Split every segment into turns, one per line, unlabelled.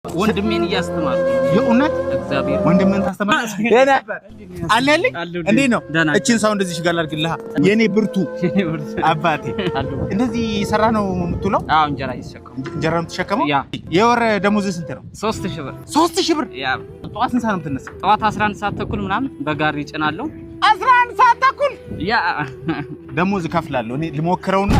ወንድሜን እያስተማርኩ
የኡነት
እግዚአብሔር
ወንድሜን ታስተማር የኔ አለልኝ እንዴ ነው እቺን ሰው እንደዚህ ሽጋል አድርግልህ የኔ ብርቱ አባቴ እንደዚህ ይሰራ ነው የምትውለው?
አዎ እንጀራ ይሸከም
እንጀራ የምትሸከመው የወር ደሞዝ ስንት ነው?
3000 ብር
3000 ብር
ያ
ጠዋት ስንት ሰዓት ነው የምትነሳው?
ጠዋት 11 ሰዓት ተኩል ምናምን በጋሪ ይጭናለሁ
11 ሰዓት ተኩል
ያ
ደሞዝ ከፍላለሁ እኔ ልሞክረውና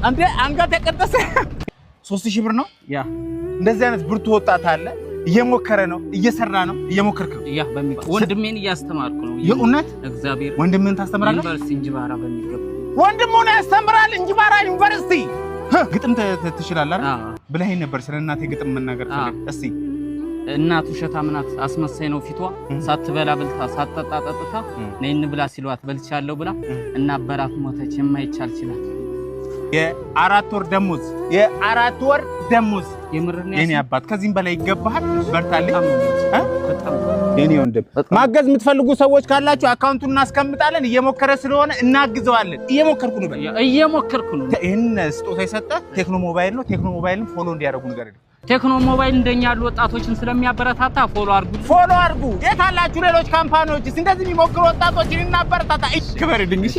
አንተ አንገት የቀደሰ 3000 ብር ነው ያ እንደዚህ አይነት ብርቱ ወጣት አለ እየሞከረ ነው እየሰራ ነው እየሞከርክ ነው
ያ በሚገባ ወንድሜን እያስተማርኩ ነው
የኡነት
እግዚአብሔር
ወንድሜን ታስተምራለህ
ዩኒቨርሲቲ እንጅባራ በሚገባ
ወንድሙን ያስተምራል እንጅባራ ዩኒቨርሲቲ ግጥም ትችላለህ አይደል ብለኸኝ ነበር ስለናቴ ግጥም መናገር ፈልግ እስቲ
እናቱ ሸታምናት አስመሳይ ነው ፊቷ ሳትበላ ብልታ ሳትጠጣ ጠጥታ ነይን ብላ ሲሏት በልቻለሁ ብላ እና አበራት ሞተች የማይቻል ይችላል
የአራት ወር ደሞዝ
የምርኔ
የኔ አባት ከዚህም በላይ ይገባሃል በርታልኝ የኔ ወንድም ማገዝ የምትፈልጉ ሰዎች ካላችሁ አካውንቱን እናስቀምጣለን እየሞከረ ስለሆነ እናግዘዋለን እየሞከርኩ ነው ይሄን ስጦታ የሰጠ ቴክኖ ሞባይል ነው ቴክኖ ሞባይልን ፎሎ እንዲያደርጉ ነገር
ቴክኖ ሞባይል እንደኛ ያሉ ወጣቶችን ስለሚያበረታታ ፎሎ
አድርጉ የታላችሁ ሌሎች ካምፓኒዎች እንደዚህ የሚሞክሩ ወጣቶችን እናበረታታ ክበርልኝ እሺ